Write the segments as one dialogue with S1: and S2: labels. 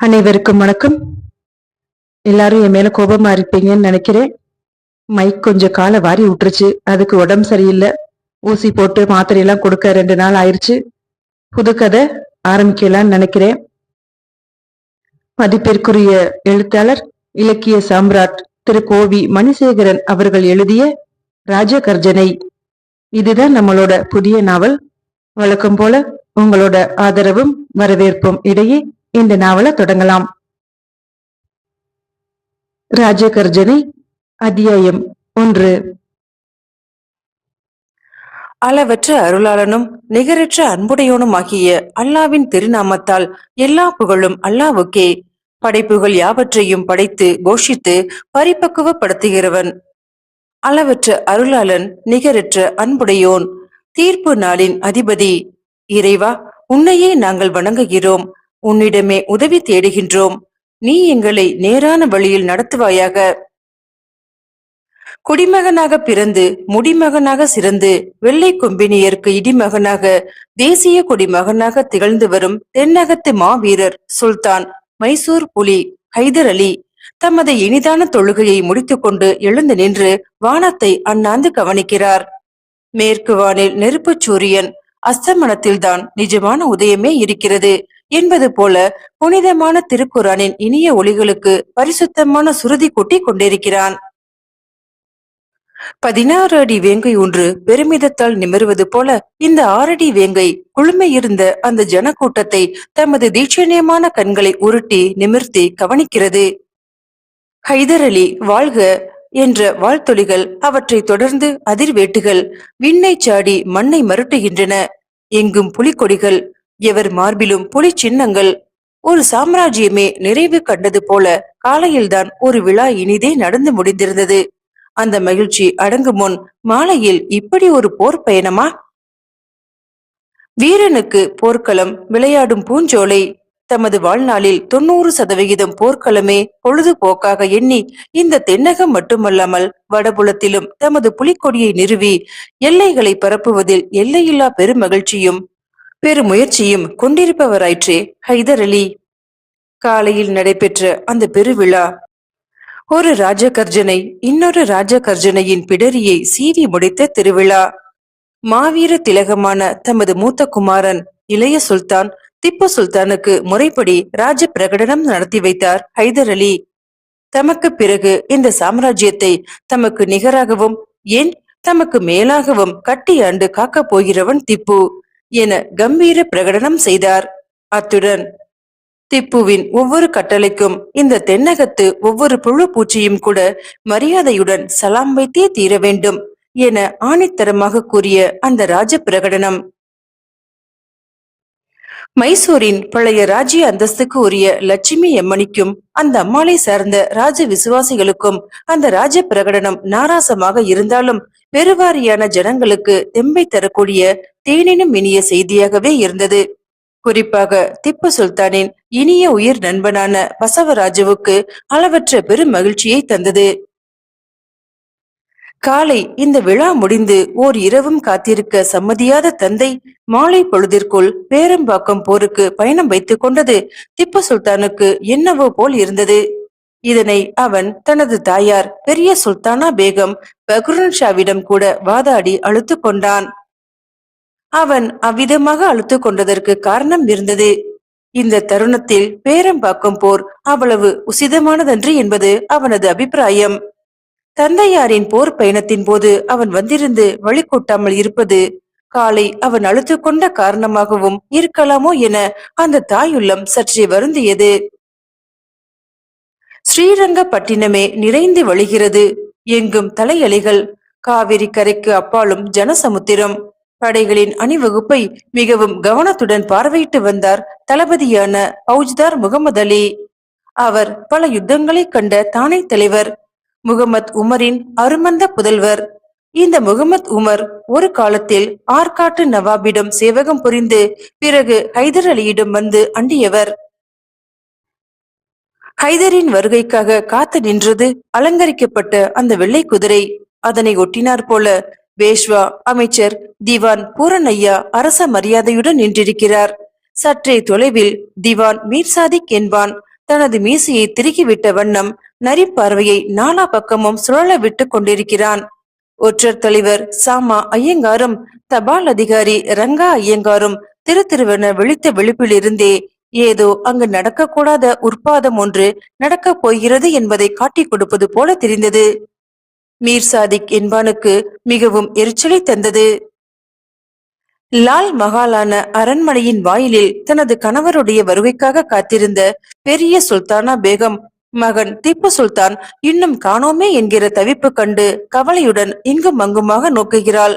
S1: அனைவருக்கும் வணக்கம். எல்லாரும் என் மேல கோபமா இருப்பீங்கன்னு நினைக்கிறேன். மைக் கொஞ்சம் காலை வாரி விட்டுருச்சு. அதுக்கு உடம்பு சரியில்லை. ஊசி போட்டு மாத்திரையெல்லாம் கொடுக்க 2 நாள் ஆயிருச்சு. புது கதை ஆரம்பிக்கலான்னு நினைக்கிறேன். மதிப்பிற்குரிய எழுத்தாளர், இலக்கிய சாம்ராட் திரு கோவி மணிசேகரன் அவர்கள் எழுதிய ராஜகர்ஜனை. இதுதான் நம்மளோட புதிய நாவல். வழக்கம் போல உங்களோட ஆதரவும் வரவேற்பும் இடையே இந்த நாவலை தொடங்கலாம். ராஜகர்ஜனை அத்தியாயம் 1.
S2: அளவற்ற அருளாளனும் நிகரற்ற அன்புடையோனுமாகிய அல்லாவின் திருநாமத்தால் எல்லா புகழும் அல்லாவுக்கே. படைப்புகள் யாவற்றையும் படைத்து கோஷித்து பரிபக்குவப்படுத்துகிறவன். அளவற்ற அருளாளன், நிகரற்ற அன்புடையோன், தீர்ப்பு நாளின் அதிபதி. இறைவா, உன்னையே நாங்கள் வணங்குகிறோம். உன்னிடமே உதவி தேடுகின்றோம். நீ எங்களை நேரான வழியில் நடத்துவாயாக. குடிமகனாக பிறந்து முடிமகனாக சிறந்து வெள்ளை கொம்பினியருக்கு இடிமகனாக தேசிய குடிமகனாக திகழ்ந்து வரும் தென்னகத்து மாவீரர் சுல்தான் மைசூர் புலி ஹைதர் அலி தமது இனிதான தொழுகையை முடித்துக்கொண்டு எழுந்து நின்று வானத்தை அண்ணாந்து கவனிக்கிறார். மேற்கு வானில் நெருப்பு சூரியன் அஸ்தமனத்தில்தான் நிஜமான உதயமே இருக்கிறது என்பது போல புனிதமான திருக்குரானின் இனிய ஒளிகளுக்கு பரிசுத்தமான சுருதி கூட்டி கொண்டிருக்கிறான். 16 அடி வேங்கை ஒன்று பெருமிதத்தால் நிமிர்வது போல இந்த 6 அடி வேங்கை குழுமையிருந்த அந்த ஜனக்கூட்டத்தை தமது தீட்சணியமான கண்களை உருட்டி நிமிர்த்தி கவனிக்கிறது. ஹைதர் அலி வாழ்க என்ற வாழ்த்தொலிகள், அவற்றை தொடர்ந்து அதிர்வேட்டுகள் விண்ணை சாடி மண்ணை மருட்டுகின்றன. எங்கும் புலிக்கொடிகள், எவர் மார்பிலும் புலி சின்னங்கள். ஒரு சாம்ராஜ்யமே நிறைவு கண்டது போல காலையில்தான் ஒரு விழா இனிதே நடந்து முடிந்திருந்தது. அந்த மகிழ்ச்சி அடங்கும் முன் மாலையில் இப்படி ஒரு போர் பயணமா? வீரனுக்கு போர்க்களம் விளையாடும் பூஞ்சோலை. தமது வாழ்நாளில் 90% போர்க்களமே பொழுதுபோக்காக எண்ணி இந்த தென்னகம் மட்டுமல்லாமல் வடபுலத்திலும் தமது புலிக்கொடியை நிறுவி எல்லைகளை பரப்புவதில் எல்லையில்லா பெருமகிழ்ச்சியும் பெருமுயற்சியும் கொண்டிருப்பவராயிற்றே ஹைதர் அலி. காலையில் நடைபெற்ற அந்த பெருவிழா ஒரு ராஜகர்ஜனை இன்னொரு ராஜகர்ஜனையின் பிடரியை சீவி முடித்த திருவிழா. மாவீர திலகமான தமது மூத்த குமாரன் இளைய சுல்தான் திப்பு சுல்தானுக்கு முறைப்படி ராஜ பிரகடனம் நடத்தி வைத்தார் ஹைதர் அலி. தமக்கு பிறகு இந்த சாம்ராஜ்யத்தை தமக்கு நிகராகவும் ஏன் தமக்கு மேலாகவும் கட்டி ஆண்டு காக்கப் போகிறவன் திப்பு என கம்பீர பிரகடனம் செய்தார். அத்துடன் திப்புவின் ஒவ்வொரு கட்டளைக்கும் இந்த தென்னகத்து ஒவ்வொரு புழு பூச்சியும் கூட மரியாதையுடன் சலாம் வைத்தே தீர வேண்டும் என ஆணித்தரமாக கூறிய அந்த ராஜ பிரகடனம் மைசூரின் பழைய ராஜ்ய அந்தஸ்துக்கு உரிய லட்சுமி அம்மணிக்கும் அந்த அம்மாளை சார்ந்த ராஜ விசுவாசிகளுக்கும் அந்த ராஜ பிரகடனம் நாராசமாக இருந்தாலும் பெருவாரியான ஜனங்களுக்கு தெம்பை தரக்கூடிய தேனினும் இனிய செய்தியாகவே இருந்தது. குறிப்பாக திப்பு சுல்தானின் இனிய உயிர் நண்பனான பசவராஜுவுக்கு அளவற்ற பெரும் மகிழ்ச்சியை தந்தது. காலை இந்த விழா முடிந்து ஓர் இரவும் காத்திருக்க சம்மதியாத தந்தை மாலை பொழுதிற்குள் பேரம்பாக்கம் போருக்கு பயணம் வைத்துக் கொண்டது திப்பு சுல்தானுக்கு என்னவோ போல் இருந்தது. இதனை அவன் தனது தாயார் பெரிய சுல்தானா பேகம் பக்ருன் ஷாவிடம் கூட வாதாடி அழுத்து கொண்டான். அவன் அவ்விதமாக அழுத்து கொண்டதற்கு காரணம் இருந்தது. இந்த தருணத்தில் பேரம்பாக்கம் போர் அவ்வளவு உசிதமானதன்று என்பது அவனது அபிப்பிராயம். தந்தையாரின் போர் பயணத்தின் போது அவன் வந்திருந்து வழி கூட்டாமல் இருப்பது காலை அவன் அழுத்து கொண்ட காரணமாகவும் இருக்கலாமோ என அந்த தாயுள்ளம் சற்றே வருந்தியது. ஸ்ரீரங்கப்பட்டினமே நிறைந்து வழிகிறது. எங்கும் தலையலைகள். காவிரி கரைக்கு அப்பாலும் ஜனசமுத்திரம். படைகளின் அணிவகுப்பை மிகவும் கவனத்துடன் பார்வையிட்டு வந்தார் தளபதியான பௌஜ்தார் முகமது அலி. அவர் பல யுத்தங்களை கண்ட தானை தலைவர், முகமது உமரின் அருமந்த புதல்வர். இந்த முகமது உமர் ஒரு காலத்தில் ஆற்காட்டு நவாபிடம் சேவகம் புரிந்து பிறகு ஹைதர் அலியிடம் வந்து அண்டியவர். ஹைதரின் வருகைக்காக காத்து நின்றது அலங்கரிக்கப்பட்ட அந்த வெள்ளை குதிரை. அதனை ஒட்டினார் போல பேஷ்வா, அமைச்சர், திவான் பூரணையா அரச மரியாதையுடன் நின்றிருக்கிறார். சற்றே தொலைவில் திவான் மீர் சாதிக் என்பான். தனது மீசையை திருக்கிவிட்ட வண்ணம் நரிப்பார்வையை நாலா பக்கமும் சுழல விட்டு கொண்டிருக்கிறான். ஒற்றர் தலைவர் சாமா ஐயங்காரும் தபால் அதிகாரி ரங்கா ஐயங்காரும் திரு திருவென விழித்த விழிப்பிலிருந்தே ஏதோ அங்கு நடக்கக்கூடாத உற்பாதம் ஒன்று நடக்கப் போகிறது என்பதை காட்டிக் கொடுப்பது போல தெரிந்தது. மீர் சாதிக் என்பானுக்கு மிகவும் எரிச்சலை தந்தது. லால் மகாலான அரண்மனையின் வாயிலில் தனது கணவருடைய வருகைக்காக காத்திருந்த பெரிய சுல்தானா பேகம் மகன் திப்பு சுல்தான் இன்னும் காணோமே என்கிற தவிப்பு கண்டு கவலையுடன் இங்கும் அங்குமாக நோக்குகிறாள்.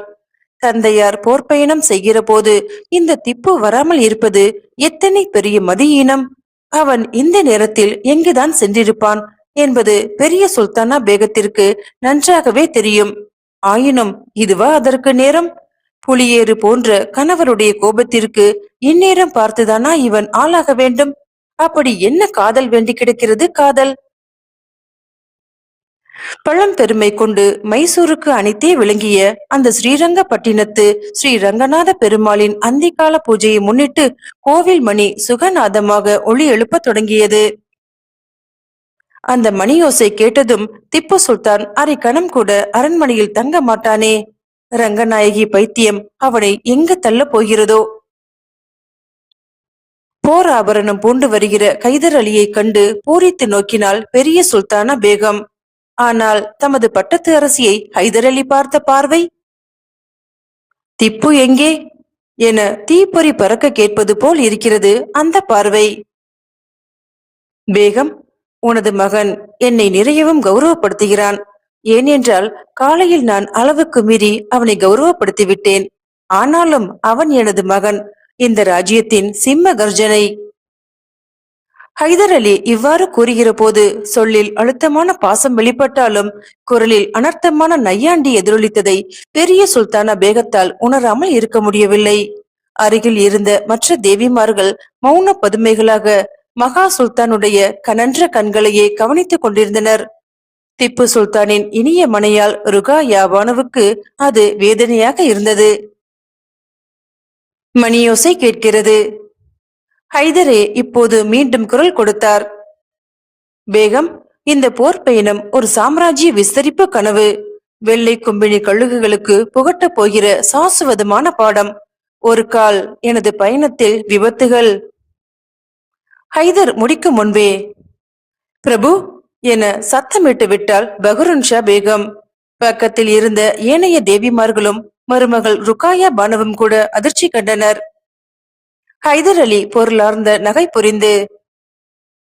S2: தந்தையார் போர்ப்பயணம் செய்கிற போது இந்த திப்பு வராமல் இருப்பது எத்தனை பெரிய மதியீனம். அவன் இந்த நேரத்தில் எங்குதான் சென்றிருப்பான் என்பது பெரிய சுல்தானா பேகத்திற்கு நன்றாகவே தெரியும். ஆயினும் இதுவா அதற்கு நேரம்? புலியேறு போன்ற கணவருடைய கோபத்திற்கு இந்நேரம் பார்த்துதானா இவன் ஆளாக வேண்டும்? அப்படி என்ன காதல் வேண்டி கிடக்கிறது? காதல் பழம்பெருமை கொண்டு மைசூருக்கு அனைத்தே விளங்கிய அந்த ஸ்ரீரங்கப்பட்டினத்து ஸ்ரீ ரங்கநாத பெருமாளின் அந்திகால பூஜையை முன்னிட்டு கோவில் மணி சுகநாதமாக ஒளி எழுப்ப தொடங்கியது. அந்த மணியோசை கேட்டதும் திப்பு சுல்தான் அரை கணம் கூட அரண்மனையில் தங்க மாட்டானே. ரங்கநாயகி பைத்தியம் அவனை எங்கு தள்ள போகிறதோ? போர் ஆபரணம் பூண்டு வருகிற கைதர் அலியை கண்டு பூரித்து நோக்கினாள் பெரிய சுல்தானா பேகம். ஆனால் தமது பட்டத்து அரசியை ஹைதர் அலி பார்த்த பார்வை திப்பு எங்கே என தீப்பொறி பறக்க கேட்பது போல் இருக்கிறது அந்த பார்வை. பேகம், உனது மகன் என்னை நிறையவும் கௌரவப்படுத்துகிறான். ஏனென்றால் காலையில் நான் அளவுக்கு மீறி அவனை கௌரவப்படுத்தி விட்டேன். ஆனாலும் அவன் எனது மகன், இந்த ராஜ்யத்தின் சிம்ம கர்ஜனை. ஹைதர் அலி இவ்வாறு கூறுகிற போது சொல்லில் அழுத்தமான பாசம் வெளிப்பட்டாலும் குரலில் அனர்த்தமான நையாண்டி எதிரொலித்ததை பெரிய சுல்தானா பேகத்தால் உணராமல் இருக்க முடியவில்லை. அருகில் இருந்த மற்ற தேவிமார்கள் மௌன பதுமைகளாக மகா சுல்தானுடைய கனன்ற கண்களையே கவனித்துக் கொண்டிருந்தனர். திப்பு சுல்தானின் இனிய மனையால் ருகாயா பானுவுக்கு அது வேதனையாக இருந்தது. மணியோசை கேட்கிறது. ஹைதரே இப்போது மீண்டும் குரல் கொடுத்தார். பேகம், இந்த போர் பயணம் ஒரு சாம்ராஜ்ய விஸ்தரிப்பு கனவு. வெள்ளை கும்பினி கழுகுகளுக்கு புகட்டப் போகிற சாசுவதமான பாடம். ஒரு கால் எனது பயணத்தில் விபத்துகள். ஹைதர் முடிக்கும் முன்பே பிரபு என சத்தமிட்டு விட்டாள் பஹருன்ஷா பேகம். பக்கத்தில் இருந்த ஏனைய தேவிமார்களும் மருமகள் ருகாயா பானுவும் கூட அதிர்ச்சி கண்டனர். ஹைதர் அலி பொருளார்ந்த நகை புரிந்து,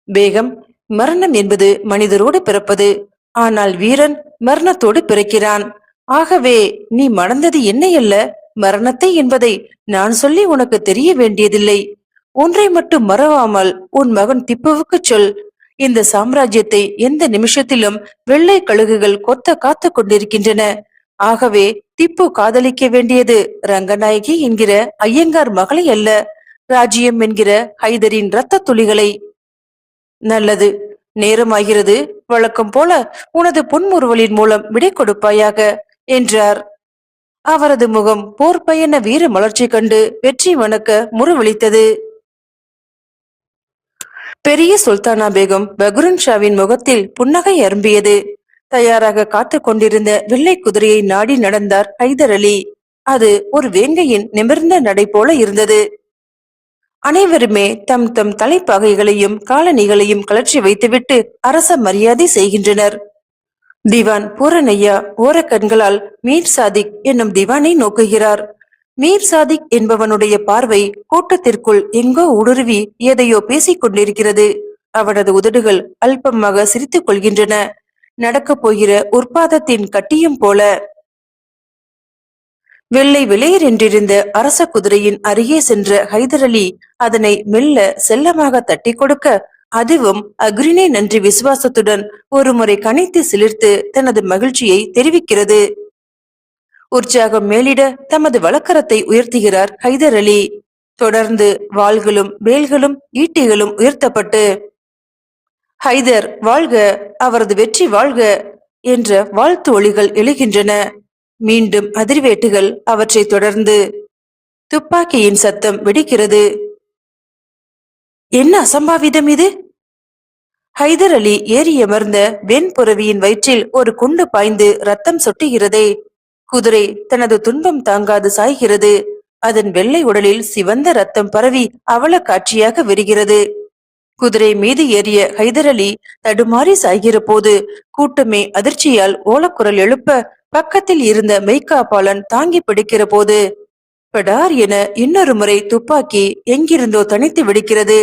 S2: பேகம், மரணம் என்பது மனிதரோடு பிறப்பது. ஆனால் வீரன் மரணத்தோடு பிறக்கிறான். ஆகவே நீ மறந்தது என்னையல்ல, மரணத்தை என்பதை நான் சொல்லி உனக்கு தெரிய வேண்டியதில்லை. ஒன்றை மட்டும் மறவாமல் உன் மகன் திப்புவுக்கு சொல். இந்த சாம்ராஜ்யத்தை எந்த நிமிஷத்திலும் வெள்ளை கழுகுகள் கொத்த காத்து கொண்டிருக்கின்றன. ஆகவே திப்பு காதலிக்க வேண்டியது ரங்கநாயகி என்கிற ஐயங்கார் மகளை அல்ல, ராஜ்யம் என்கிற ஹைதரின் இரத்த துளிகளை. நல்லது, நேரமாகிறது. வழக்கம் போல உனது புன்முறுவலின் மூலம் விடை கொடுப்பாயாக என்றார். அவரது முகம் போர் பயண வீர மலர்ச்சி கண்டு வெற்றி வணக்க முறுவளித்தது. பெரிய சுல்தானா பேகம் பஹருன் ஷாவின் முகத்தில் புன்னகை அரும்பியது. தயாராக காத்து கொண்டிருந்த வெள்ளை குதிரையை நாடி நடந்தார் ஹைதர் அலி. அது ஒரு வேங்கையின் நிமிர்ந்த நடை போல இருந்தது. அனைவருமே தம் தம் தலைப்பாகைகளையும் காலணிகளையும் கலற்றி வைத்துவிட்டு அரச மரியாதை செய்கின்றனர். திவான் பூரணையா ஓர கண்களால் மீர் சாதிக் என்னும் திவானை நோக்குகிறார். மீர் சாதிக் என்பவனுடைய பார்வை கூட்டத்திற்குள் எங்கோ ஊடுருவி எதையோ பேசிக் கொண்டிருக்கிறது. அவனது உதடுகள் அல்பமாக சிரித்துக் கொள்கின்றன. நடக்கப் போகிற உற்பாதத்தின் கட்டியம் போல. வெள்ளை வெளியர் என்றிருந்த அரச குதிரையின் அருகே சென்ற ஹைதர் அலி அதனை மெல்ல செல்லமாக தட்டி கொடுக்க, அதுவும் அக்ரிணை நன்றி விசுவாசத்துடன் ஒரு முறை கனைத்து சிலிர்த்து தனது மகிழ்ச்சியை தெரிவிக்கிறது. உற்சாகம் மேலிட தமது வழக்கரத்தை உயர்த்துகிறார் ஹைதர் அலி. தொடர்ந்து வாள்களும் வேல்களும் ஈட்டிகளும் உயர்த்தப்பட்டு, ஹைதர் வாழ்க, அவரது வெற்றி வாழ்க என்ற வாழ்த்து ஒலிகள் எழுகின்றன. மீண்டும் அதிர்வேட்டுகள். அவற்றை தொடர்ந்து துப்பாக்கியின் சத்தம் வெடிக்கிறது. என்ன அசம்பாவிதம் இது? ஹைதர் அலி ஏறியமர்ந்த வெண்புறவியின் வயிற்றில் ஒரு குண்டு பாய்ந்து ரத்தம் சொட்டுகிறதே. குதிரை தனது துன்பம் தாங்காது சாய்கிறது. அதன் வெள்ளை உடலில் சிவந்த ரத்தம் பரவி அவல காட்சியாக விரிகிறது. குதிரை மீது ஏறிய ஹைதர் அலி தடுமாறி சாய்கிற போது கூட்டமே அதிர்ச்சியால் ஓலக்குரல் எழுப்ப, பக்கத்தில் இருந்த மெய்காப்பாளன் தாங்கி பிடிக்கிற போது படார் என இன்னொரு முறை துப்பாக்கி எங்கிருந்தோ தனித்து வெடிக்கிறது.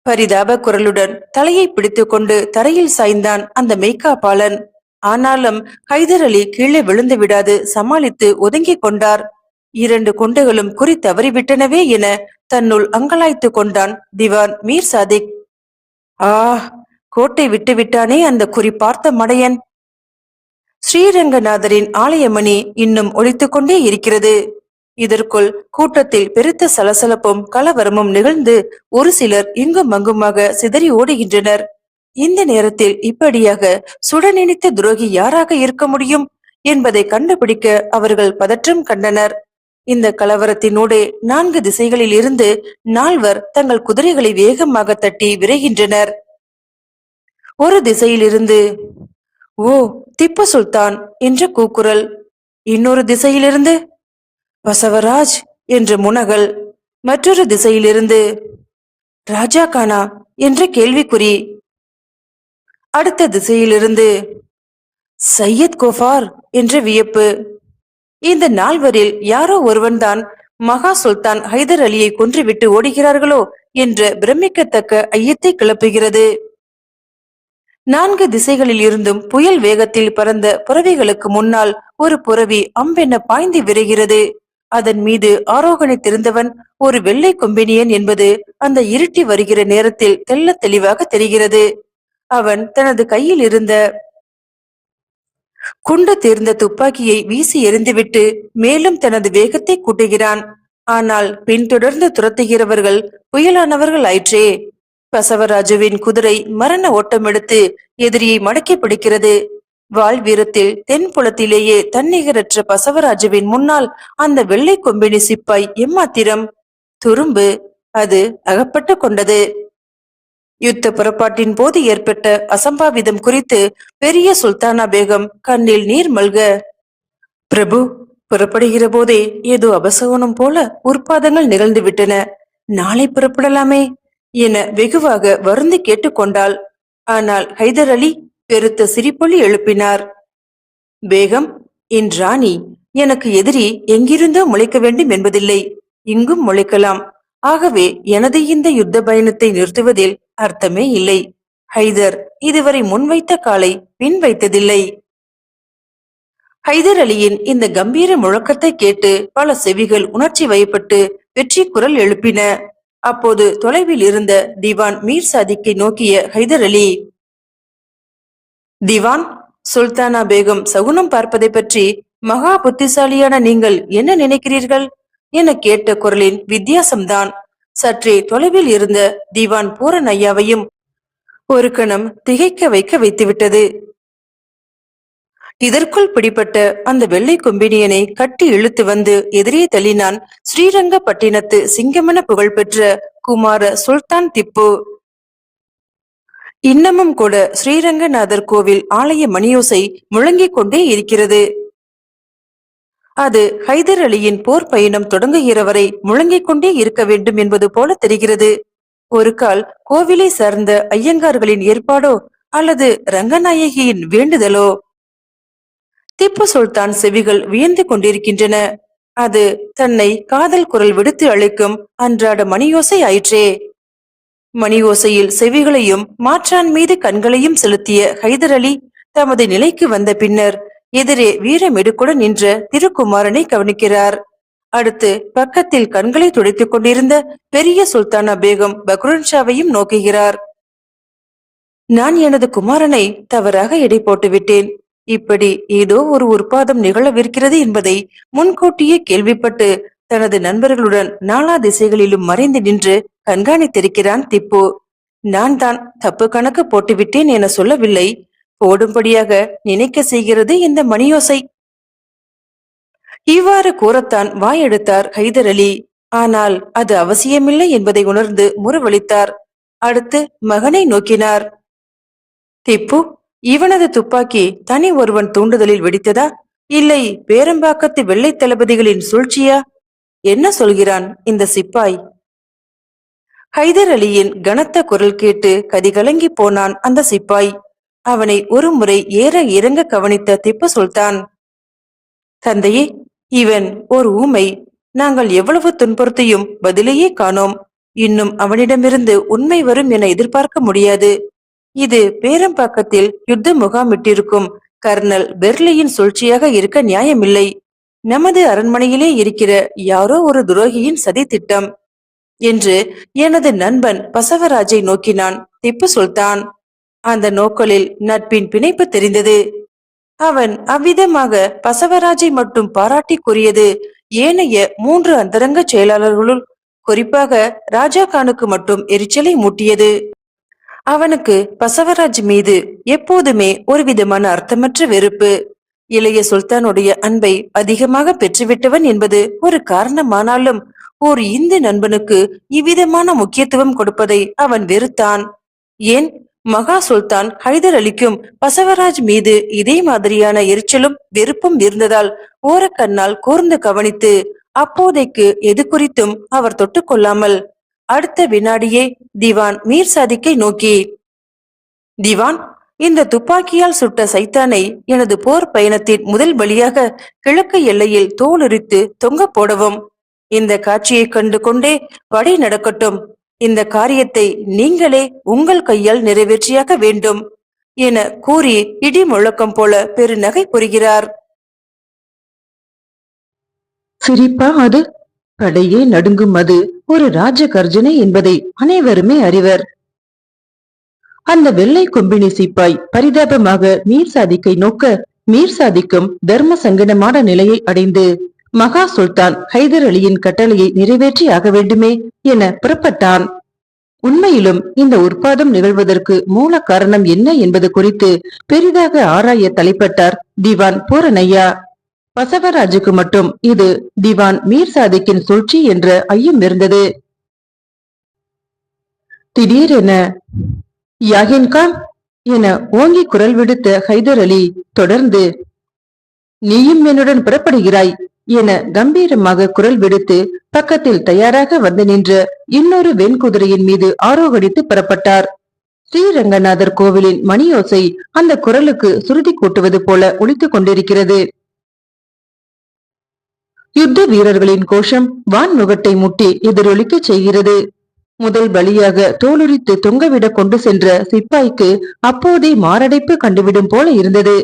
S2: பரிதாப குரலுடன் தலையை பிடித்துக் கொண்டு தரையில் சாய்ந்தான் அந்த மெய்காப்பாளன். ஆனாலும் ஹைதர் அலி கீழே விழுந்து விடாது சமாளித்து ஒதுங்கிக் கொண்டார். 2 குண்டுகளும் குறி தவறிவிட்டனவே என தன்னுள் அங்கலாய்த்து கொண்டான் திவான் மீர் சாதிக். ஆ, கோட்டை விட்டு விட்டானே அந்த குறி பார்த்த மடையன். ஸ்ரீரங்கநாதரின் ஆலயமணி இன்னும் ஒலித்துக் கொண்டே இருக்கிறது. இதற்குள் கூட்டத்தில் பெருத்த சலசலப்பும் கலவரமும் நிகழ்ந்து ஒரு சிலர் இங்கும் அங்குமாக சிதறி ஓடுகின்றனர். இந்த நேரத்தில் இப்படியாக சுட நினைத்த துரோகி யாராக இருக்க முடியும் என்பதை கண்டுபிடிக்க அவர்கள் பதற்றம் கண்டனர். இந்த கலவரத்தினூடே 4 திசைகளில் இருந்து 4 தங்கள் குதிரைகளை வேகமாக தட்டி விரைகின்றனர். ஒரு திசையிலிருந்து ஓ, திப்பு சுல்தான் என்ற கூக்குரல். இன்னொரு திசையிலிருந்து பசவராஜ் என்ற முனகல். மற்றொரு திசையிலிருந்து ராஜா கானா என்ற கேள்விக்குறி. அடுத்த திசையிலிருந்து சையத் கோஃபார் என்ற வியப்பு. இந்த 4 யாரோ ஒருவன்தான் மகா சுல்தான் ஹைதர் அலியை கொன்றுவிட்டு ஓடுகிறார்களோ என்ற பிரமிக்கத்தக்க ஐயத்தை கிளப்புகிறது. 4 திசைகளில் இருந்தும் புயல் வேகத்தில் பறந்த புறவிகளுக்கு முன்னால் ஒரு புறவி அம்பென பாய்ந்து விரைகிறது. அதன் மீது ஆரோகணித்திருந்தவன் ஒரு வெள்ளை கொம்பினியன் என்பது அந்த இருட்டி வருகிற நேரத்தில் தெள்ள தெளிவாக தெரிகிறது. அவன் தனது கையில் இருந்த குண்டு தேர்ந்த துப்பாக்கியை வீசி எறிந்துவிட்டு மேலும் தனது வேகத்தை கூட்டுகிறான். ஆனால் பின்தொடர்ந்து துரத்துகிறவர்கள் புயலானவர்கள் ஆயிற்றே. பசவராஜுவின் குதிரை மரண ஓட்டம் எடுத்து எதிரியை மடக்கி பிடிக்கிறது. வாள் வீரத்தில் தென்புலத்திலேயே தன்னிகரற்ற பசவராஜுவின் முன்னால் அந்த வெள்ளை கொம்பினி சிப்பாய் எம்மாத்திரம் துரும்பு. அது அகப்பட்டு கொண்டது. யுத்த புறப்பாட்டின் போது ஏற்பட்ட அசம்பாவிதம் குறித்து பெரிய சுல்தானா பேகம் கண்ணில் நீர் மல்க, பிரபு, புறப்படுகிற போதே ஏதோ அபசகுனம் போல உற்பாதங்கள் நிகழ்ந்து விட்டன. நாளை புறப்படலாமே என வெகுவாக வருந்தி கேட்டுக்கொண்டாள். ஆனால் ஹைதர் அலி பெருத்த சிரிப்பொலி எழுப்பினார். பேகம், என் ராணி, எனக்கு எதிரி எங்கிருந்தோ முளைக்க வேண்டும் என்பதில்லை. இங்கும் முளைக்கலாம். ஆகவே எனது இந்த யுத்த பயணத்தை நிறுத்துவதில் அர்த்தமே இல்லை. ஹைதர் இதுவரை முன்வைத்த காலை பின் வைத்ததில்லை. ஹைதர் அலியின் இந்த கம்பீர முழக்கத்தை கேட்டு பல செவிகள் உணர்ச்சி வயப்பட்டு வெற்றி குரல் எழுப்பின. அப்போது தொலைவில் இருந்த திவான் மீர் சாதிக்கை நோக்கிய ஹைதர் அலி, திவான், சுல்தானா பேகம் சகுனம் பார்ப்பதை பற்றி மகா புத்திசாலியான நீங்கள் என்ன நினைக்கிறீர்கள் என கேட்ட குரலின் வித்தியாசம்தான் சற்றே தொலைவில் இருந்த திவான் பூரன் ஐயாவையும் ஒரு கணம் திகைக்க வைக்க வைத்துவிட்டது. இதற்குள் பிடிப்பட்ட அந்த வெள்ளை கொம்பினியனை கட்டி இழுத்து வந்து எதிரே தள்ளினான் ஸ்ரீரங்கப்பட்டினத்து சிங்கமென புகழ்பெற்ற குமார சுல்தான் திப்பு. இன்னமும் கூட ஸ்ரீரங்கநாதர் கோவில் ஆலய மணியோசை முழங்கிக் கொண்டே இருக்கிறது. அது ஹைதர் அலியின் போர் பயணம் தொடங்குகிற வரை முழங்கிக் கொண்டே இருக்க வேண்டும் என்பது போல தெரிகிறது. ஒரு கால் கோவிலை சார்ந்த ஐயங்கார்களின் ஏற்பாடோ அல்லது ரங்கநாயகியின் வேண்டுதலோ? திப்பு சுல்தான் செவிகள் வியந்து கொண்டிருக்கின்றன. அது தன்னை காதல் குரல் விடுத்து அழைக்கும் அன்றாட மணியோசை ஆயிற்றே. மணியோசையில் செவிகளையும் மாற்றான் மீது கண்களையும் செலுத்திய ஹைதர் அலி தமது நிலைக்கு வந்த பின்னர் எதிரே வீரமெடுக்குடன் நின்ற திருக்குமாரனை கவனிக்கிறார். அடுத்து பக்கத்தில் கண்களை துடைத்துக் கொண்டிருந்த பெரிய சுல்தானா பேகம் பக்ருன் ஷாவையும் நோக்குகிறார். நான் எனது குமாரனை தவறாக எடை போட்டுவிட்டேன். இப்படி ஏதோ ஒரு உற்பாதம் நிகழவிருக்கிறது என்பதை முன்கூட்டியே கேள்விப்பட்டு தனது நண்பர்களுடன் நாலா திசைகளிலும் மறைந்து நின்று கண்காணித்திருக்கிறான் திப்பு. நான் தான் தப்பு கணக்கு போட்டுவிட்டேன் என சொல்லவில்லை, போடும்படியாக நினைக்க செய்கிறது இந்த மணியோசை. இவ்வாறு கூறத்தான் வாயெடுத்தார் ஹைதர் அலி. ஆனால் அது அவசியமில்லை என்பதை உணர்ந்து முறவளித்தார். அடுத்து மகனை நோக்கினார். திப்பு, இவனது துப்பாக்கி தனி ஒருவன் தூண்டுதலில் வெடித்ததா, இல்லை பேரம்பாக்கத்து வெள்ளை தளபதிகளின் சூழ்ச்சியா? என்ன சொல்கிறான் இந்த சிப்பாய்? ஹைதர் அலியின் கனத்த குரல் கேட்டு கதிகலங்கி போனான் அந்த சிப்பாய். அவனை ஒரு முறை ஏற இறங்க கவனித்த திப்பு சுல்தான், தந்தையே, இவன் ஒரு ஊமை. நாங்கள் எவ்வளவு துன்புறுத்தியும் பதிலையே காணோம். இன்னும் அவனிடமிருந்து உண்மை வரும் என எதிர்பார்க்க முடியாது. இது பேரம்பாக்கத்தில் யுத்த முகாமிட்டிருக்கும் கர்னல் பெர்லியின் சூழ்ச்சியாக இருக்க நியாயமில்லை. நமது அரண்மனையிலே இருக்கிற யாரோ ஒரு துரோகியின் சதி திட்டம் என்று எனது நண்பன் பசவராஜை நோக்கினான் திப்பு சுல்தான். அந்த நோக்கலில் நட்பின் பிணைப்பு தெரிந்தது. அவன் அவ்விதமாக பசவராஜை மட்டும் பாராட்டி கூறியது ஏனைய 3 அந்தரங்க செயலாளர்களுள் குறிப்பாக ராஜா கானுக்கு மட்டும் எரிச்சலை மூட்டியது. அவனுக்கு பசவராஜ் மீது எப்போதுமே ஒரு விதமான அர்த்தமற்ற வெறுப்பு. இளைய சுல்தானுடைய அன்பை அதிகமாக பெற்றுவிட்டவன் என்பது ஒரு காரணமானாலும் ஒரு இந்து நண்பனுக்கு இவ்விதமான முக்கியத்துவம் கொடுப்பதை அவன் வெறுத்தான். ஏன், மகா சுல்தான் ஹைதர் அலிக்கும் பசவராஜ் மீது இதே மாதிரியான எரிச்சலும் வெறுப்பும் இருந்ததால் ஓரக்கண்ணால் கூர்ந்து கவனித்து அப்போதைக்கு எது குறித்தும் அவர் தொட்டுக்கொள்ளாமல் அடுத்த வினாடியே திவான் மீர் சாதிக்கை நோக்கி, திவான், இந்த துப்பாக்கியால் சுட்ட சைத்தானை எனது போர் பயணத்தின் முதல் பலியாக கிழக்கு எல்லையில் தோலுரித்து தொங்க போடவும். இந்த காட்சியை கண்டு கொண்டே படை நடக்கட்டும். இந்த காரியத்தை நீங்களே உங்கள் கையால் நிறைவேற்றியாக வேண்டும் என கூறி இடி முழக்கம் போல பெருநகை புரிகிறார்.
S1: சிரிப்பா அது? படையே நடுங்கும் அது ஒரு ராஜ கர்ஜனை என்பதை அனைவருமே அறிவர். அந்த வெள்ளை கொம்பினி சிப்பாய் பரிதாபமாக மீர் சாதிக்கை நோக்க, மீர் சாதிக்கும் தர்ம சங்கடமான நிலையை அடைந்து மகா சுல்தான் ஹைதர் அலியின் கட்டளையை நிறைவேற்றி ஆக வேண்டுமே என புறப்பட்டான். உண்மையிலும் இந்த உற்பாதம் நிகழ்வதற்கு மூல காரணம் என்ன என்பது குறித்து பெரிதாக ஆராய தலைப்பட்டார் திவான் பூரணையா. பசவராஜுக்கு மட்டும் இது திவான் மீர் சாதிக்கின் சூழ்ச்சி என்ற ஐயம் இருந்தது. திடீரென யாகின் கான் என ஓங்கி குரல் விடுத்த ஹைதர் அலி தொடர்ந்து, நீயும் என்னுடன் புறப்படுகிறாய் என கம்பீரமாக குரல் விடுத்து பக்கத்தில் தயாராக வந்து நின்ற இன்னொரு வெண்குதிரையின் மீது ஆரோகடித்து புறப்பட்டார். ஸ்ரீரங்கநாதர் கோவிலின் மணியோசை அந்த குரலுக்கு சுருதி கூட்டுவது போல ஒலித்துக் கொண்டிருக்கிறது. யுத்த வீரர்களின் கோஷம் வான்முகட்டை முட்டி எதிரொலிக்க செய்கிறது. முதல் பலியாக தோலுரித்து தொங்கவிட கொண்டு சென்ற சிப்பாய்க்கு அப்போதே மாரடைப்பு கண்டுவிடும் போல இருந்தது.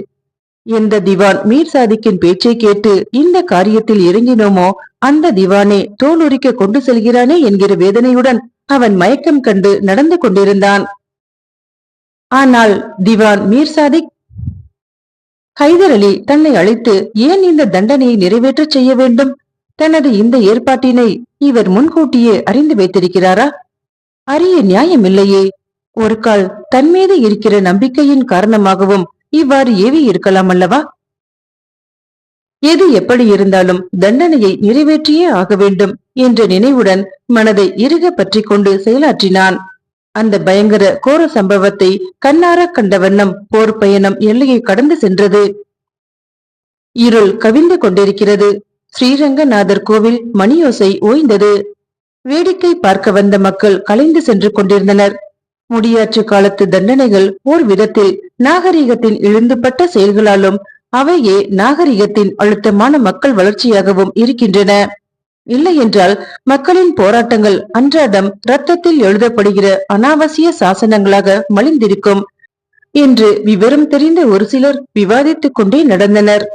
S1: எந்த திவான் மீர் சாதிக்கின் பேச்சை கேட்டு இந்த காரியத்தில் இறங்கினோமோ அந்த திவானே தோலுரிக்க கொண்டு செல்கிறானே என்கிற வேதனையுடன் அவன் மயக்கம் கண்டு நடந்து கொண்டிருந்தான். ஆனால் திவான் மீர் சாதிக், ஹைதர் அலி தன்னை அழைத்து ஏன் இந்த தண்டனையை நிறைவேற்ற செய்ய வேண்டும்? தனது இந்த ஏற்பாட்டினை இவர் முன்கூட்டியே அறிந்து வைத்திருக்கிறாரா? அறிய நியாயமில்லையே. ஒரு கால் தன் மீது இருக்கிற நம்பிக்கையின் காரணமாகவும் இவ்வாறு ஏவி இருக்கலாம் அல்லவா? எது எப்படி இருந்தாலும் தண்டனையை நிறைவேற்றியே ஆக வேண்டும் என்ற நினைவுடன் மனதை இறுக பற்றி கொண்டு செயலாற்றினான். அந்த பயங்கர கோர சம்பவத்தை கண்ணார கண்ட வண்ணம் போர் பயணம் எல்லையை கடந்து சென்றது. இருள் கவிந்து கொண்டிருக்கிறது. ஸ்ரீரங்கநாதர் கோவில் மணியோசை ஓய்ந்தது. வேடிக்கை பார்க்க வந்த மக்கள் கலைந்து சென்று கொண்டிருந்தனர். முடியாற்று காலத்து தண்டனைகள் ஓர் விதத்தில் நாகரிகத்தின் இழுந்துபட்ட செயல்களாலும் அவையே நாகரிகத்தின் அழுத்தமான மக்கள் வளர்ச்சியாகவும் இருக்கின்றன. இல்லை என்றால் மக்களின் போராட்டங்கள் அன்றாடம் இரத்தத்தில் எழுதப்படுகிற அனாவசிய சாசனங்களாக மலிந்திருக்கும் என்று விவரம் தெரிந்த ஒரு சிலர் விவாதித்துக் கொண்டே நடந்தனர்.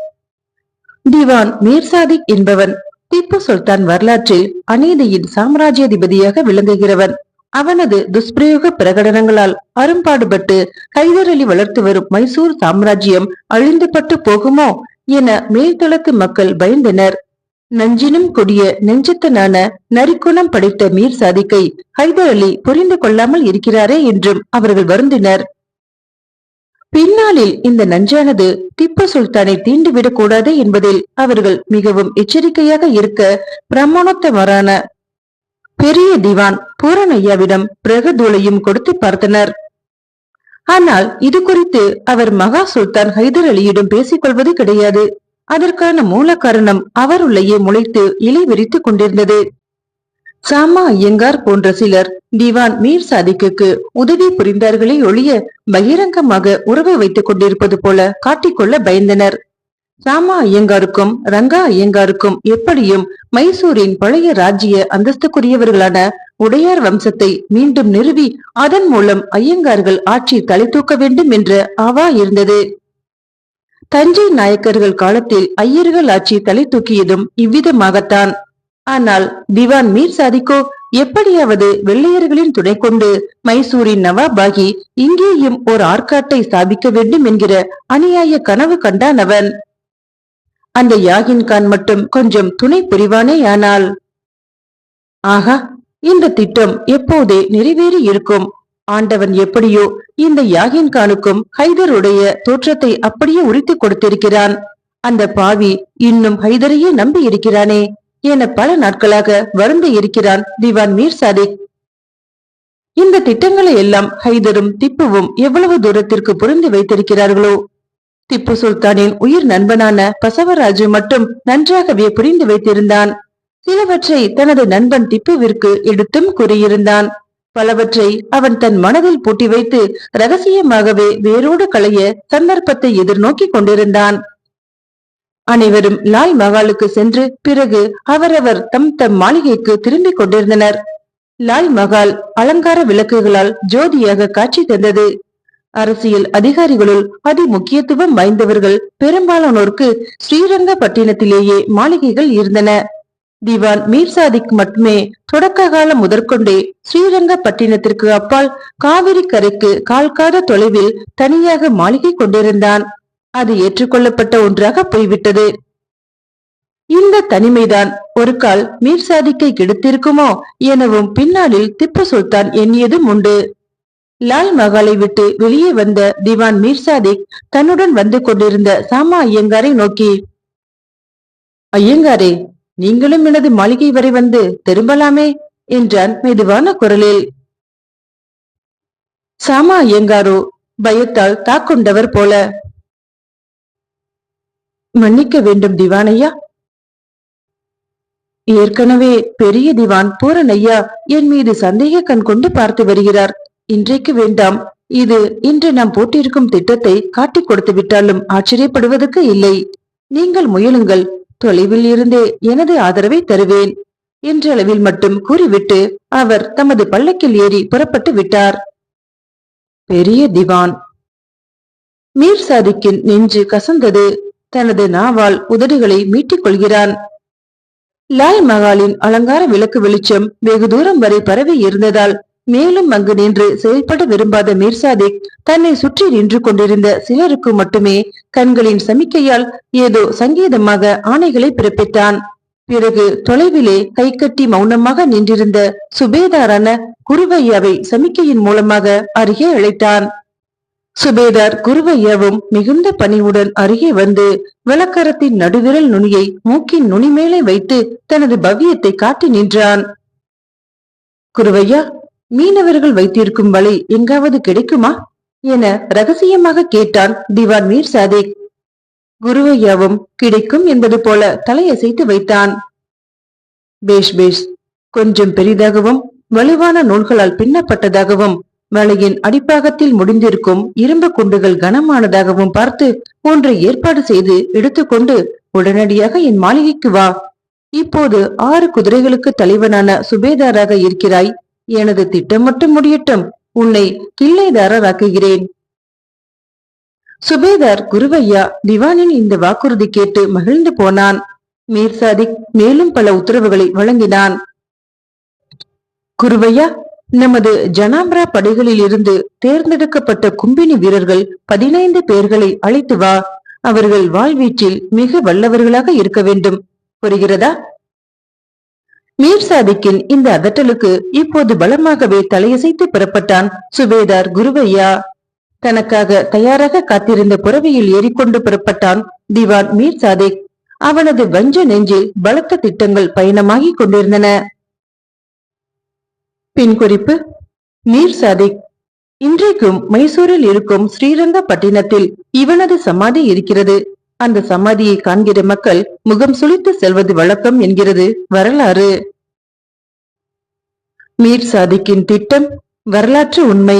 S1: திவான் மீர் சாதிக் என்பவன் திப்பு சுல்தான் வரலாற்றில் அநீதியின் சாம்ராஜ்யாதிபதியாக விளங்குகிறவன். அவனது துஷ்பிரயோக பிரகடனங்களால் அரும்பாடுபட்டு ஹைதர் அலி வளர்த்து வரும் மைசூர் சாம்ராஜ்யம் அழிந்துபட்டு போகுமோ என மேல்தளத்து மக்கள் பயந்தனர். நஞ்சினும் கொடிய நெஞ்சத்தனான நரிக்குணம் படைத்த மீர் சாதிக்கை ஹைதர் அலி புரிந்து கொள்ளாமல் இருக்கிறாரே என்றும் அவர்கள் வருந்தினர். பின்னாளில் இந்த நஞ்சானது திப்பு சுல்தானை தீண்டிவிடக் கூடாது என்பதில் அவர்கள் மிகவும் எச்சரிக்கையாக இருக்க பிரமாணோத்தமரான பெரிய திவான் பூரணையாவிடம் பிரகதூளையும் கொடுத்து பார்த்தனர். ஆனால் இது குறித்து அவர் மகா சுல்தான் ஹைதர் அலியிடம் பேசிக் கொள்வது கிடையாது. அதற்கான மூல காரணம் அவருள்ளேயே முளைத்து இலை விரித்துக் கொண்டிருந்தது. சாமா ஐயங்கார் போன்ற சிலர் திவான் மீர் சாதிக்கு உதவி புரிந்தார்களே ஒழிய பகிரங்கமாக உறவை வைத்துக் கொண்டிருப்பது போல காட்டிக்கொள்ள பயந்தனர். சாமா ஐயங்காருக்கும் ரங்கா ஐயங்காருக்கும் எப்படியும் மைசூரின் பழைய ராஜ்ய அந்தஸ்துக்குரியவர்களான உடையார் வம்சத்தை மீண்டும் நிறுவி அதன் மூலம் ஐயங்கார்கள் ஆட்சி தலை தூக்க வேண்டும் என்ற ஆவா இருந்தது. தஞ்சை நாயக்கர்கள் காலத்தில் ஐயர்கள் ஆட்சி தலை தூக்கியதும் இவ்விதமாகத்தான். ஆனால் திவான் மீர் சாதிக்கோ எப்படியாவது வெள்ளையர்களின் துணை கொண்டு மைசூரின் நவாபாகி இங்கேயும் ஒரு ஆற்காட்டை ஸ்தாபிக்க வேண்டும் என்கிற அநியாய கனவு கண்டான் அவன். அந்த யாகின் கான் மட்டும் கொஞ்சம் துணை புரிவானே. ஆனால் ஆகா, இந்த திட்டம் எப்போதே நிறைவேறி இருக்கும். ஆண்டவன் எப்படியோ இந்த யாகின் கானுக்கும் ஹைதருடைய தோற்றத்தை அப்படியே உரித்து கொடுத்திருக்கிறான். அந்த பாவி இன்னும் ஹைதரையே நம்பி இருக்கிறானே என பல நாட்களாக வருந்த இருக்கிறான் திவான் மீர் சாதிக். இந்த திட்டங்களை எல்லாம் ஹைதரும் திப்புவும் எவ்வளவு தூரத்திற்கு புரிந்து வைத்திருக்கிறார்களோ. திப்பு சுல்தானின் உயிர் நண்பனான பசவராஜு மட்டும் நன்றாகவே புரிந்து வைத்திருந்தான். சிலவற்றை தனது நண்பன் திப்புவிற்கு எடுத்தும் கூறியிருந்தான். பலவற்றை அவன் தன் மனதில் பூட்டி வைத்து ரகசியமாகவே வேரோடு களைய சந்தர்ப்பத்தை எதிர்நோக்கி கொண்டிருந்தான். அனைவரும் லால் மகாலுக்கு சென்று பிறகு அவரவர் தம் தம் மாளிகைக்கு திரும்பிக் கொண்டிருந்தனர். லால் மகால் அலங்கார விளக்குகளால் ஜோதியாக காட்சி தந்தது. அரசியல் அதிகாரிகளுள் அதி முக்கியத்துவம் வாய்ந்தவர்கள் பெரும்பாலானோருக்கு ஸ்ரீரங்கப்பட்டினத்திலேயே மாளிகைகள் இருந்தன. திவான் மீர் சாதிக் மட்டுமே தொடக்க காலம் முதற்கொண்டே ஸ்ரீரங்கப்பட்டினத்திற்கு அப்பால் காவிரி கரைக்கு கால்காத தொலைவில் தனியாக மாளிகை கொண்டிருந்தான். அது ஏற்றுக்கொள்ளப்பட்ட ஒன்றாக போய்விட்டது. இந்த தனிமைதான் ஒரு கால் மீர் சாதிக்கை கெடுத்திருக்குமோ எனவும் பின்னாளில் திப்பு சுல்தான் எண்ணியதும் உண்டு. லால் மகாலை விட்டு வெளியே வந்த திவான் மீர் சாதிக் தன்னுடன் வந்து கொண்டிருந்த சாமா ஐயங்காரை நோக்கி, ஐயங்காரே, நீங்களும் எனது மாளிகை வரை வந்து திரும்பலாமே என்றான் மெதுவான குரலில். சாமா ஐயங்காரோ பயத்தால் தாக்கொண்டவர் போல, மன்னிக்க வேண்டும் திவானையா. ஏற்கனவே பெரிய திவான் பூரணையா என் மீது சந்தேக கண் கொண்டு பார்த்து வருகிறார். இன்றைக்கு வேண்டாம். இது இன்று நாம் போட்டிருக்கும் திட்டத்தை காட்டிக் கொடுத்து விட்டாலும் ஆச்சரியப்படுவதற்கு இல்லை. நீங்கள் முயலுங்கள். தொலைவில் இருந்தே எனது ஆதரவை தருவேன் என்ற அளவில் மட்டும் கூறிவிட்டு அவர் தமது பல்லக்கில் ஏறி புறப்பட்டு விட்டார். பெரிய திவான். மீர் சாதிக்கின் நெஞ்சு கசந்தது. தனது நாவால் உதடுகளை மீட்டிக் கொள்கிறான். லால் மகாலின் அலங்கார விளக்கு வெளிச்சம் வெகு தூரம் வரை பரவி இருந்ததால் மேலும் அங்கு நின்று செயல்பட விரும்பாத மீர் சாதிக் தன்னை சுற்றி நின்று கொண்டிருந்த சிலருக்கு மட்டுமே கண்களின் சமிக்கையால் ஏதோ சங்கீதமாக ஆணைகளை பிறப்பித்தான். பிறகு தொலைவிலே கை கட்டி மௌனமாக நின்றிருந்த சுபேதாரான குருவையாவை சமிக்கையின் மூலமாக அருகே அழைத்தான். சுபேதார் குருவையாவும் மிகுந்த பணிவுடன் அருகே வந்து விளக்கரத்தின் நடுவிரல் நுனியை மூக்கின் நுனி மேலே வைத்து தனது பவ்யத்தை காட்டி நின்றான். குருவையா, மீனவர்கள் வைத்திருக்கும் வலை எங்காவது கிடைக்குமா என ரகசியமாக கேட்டான் திவான் மீர் சாதிக். குருவையாவும் கிடைக்கும் என்பது போல தலையசைத்து வைத்தான். பேஷ் பேஷ். கொஞ்சம் பெரிதாகவும் வலுவான நூல்களால் பின்னப்பட்டதாகவும் வலையின் அடிப்பாகத்தில் முடிந்திருக்கும் இரும்பு குண்டுகள் கனமானதாகவும் பார்த்து ஒன்றை ஏற்பாடு செய்து எடுத்துக்கொண்டு உடனடியாக என் மாளிகைக்கு வா. இப்போது 6 குதிரைகளுக்கு தலைவனான சுபேதாராக இருக்கிறாய். எனது திட்டம் மட்டும் முடியட்டும், உன்னை கிள்ளைதாரராக்குகிறேன். சுபேதார் குருவையா திவானின் இந்த வாக்குறுதி கேட்டு மகிழ்ந்து போனான். மீர் சாதிக் மேலும் பல உத்தரவுகளை வழங்கினான். குருவையா, நமது ஜனாம்ரா படைகளில் இருந்து தேர்ந்தெடுக்கப்பட்ட கும்பினி வீரர்கள் 15 பேர்களை அழைத்து வா. அவர்கள் வாழ்வீச்சில் மிக வல்லவர்களாக இருக்க வேண்டும். புரிகிறதா? மீர் சாதிக்கின் இந்த அதட்டலுக்கு இப்போது பலமாகவே தலையசைத்து புறப்பட்டான் சுபேதார் குருவையா. தனக்காக தயாராக காத்திருந்த புறவியில் ஏறிக்கொண்டு புறப்பட்டான் திவான் மீர் சாதிக். அவனது வஞ்ச நெஞ்சில் பலத்த திட்டங்கள் பயணமாகி கொண்டிருந்தன. பின் குறிப்பு: மீர் சாதிக். இன்றைக்கும் மைசூரில் இருக்கும் ஸ்ரீரங்கப்பட்டினத்தில் இவனது சமாதி இருக்கிறது. அந்த சமாதியை காண்கிற மக்கள் முகம் சுளித்து செல்வது வழக்கம் என்கிறது வரலாறு. மீர் சாதிக்கின் திட்டம் வரலாற்று உண்மை.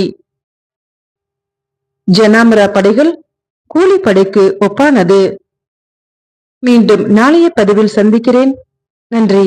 S1: ஜனாமரா படைகள் கூலிப்படைக்கு ஒப்பானது. மீண்டும் நாளைய பதிவில் சந்திக்கிறேன். நன்றி.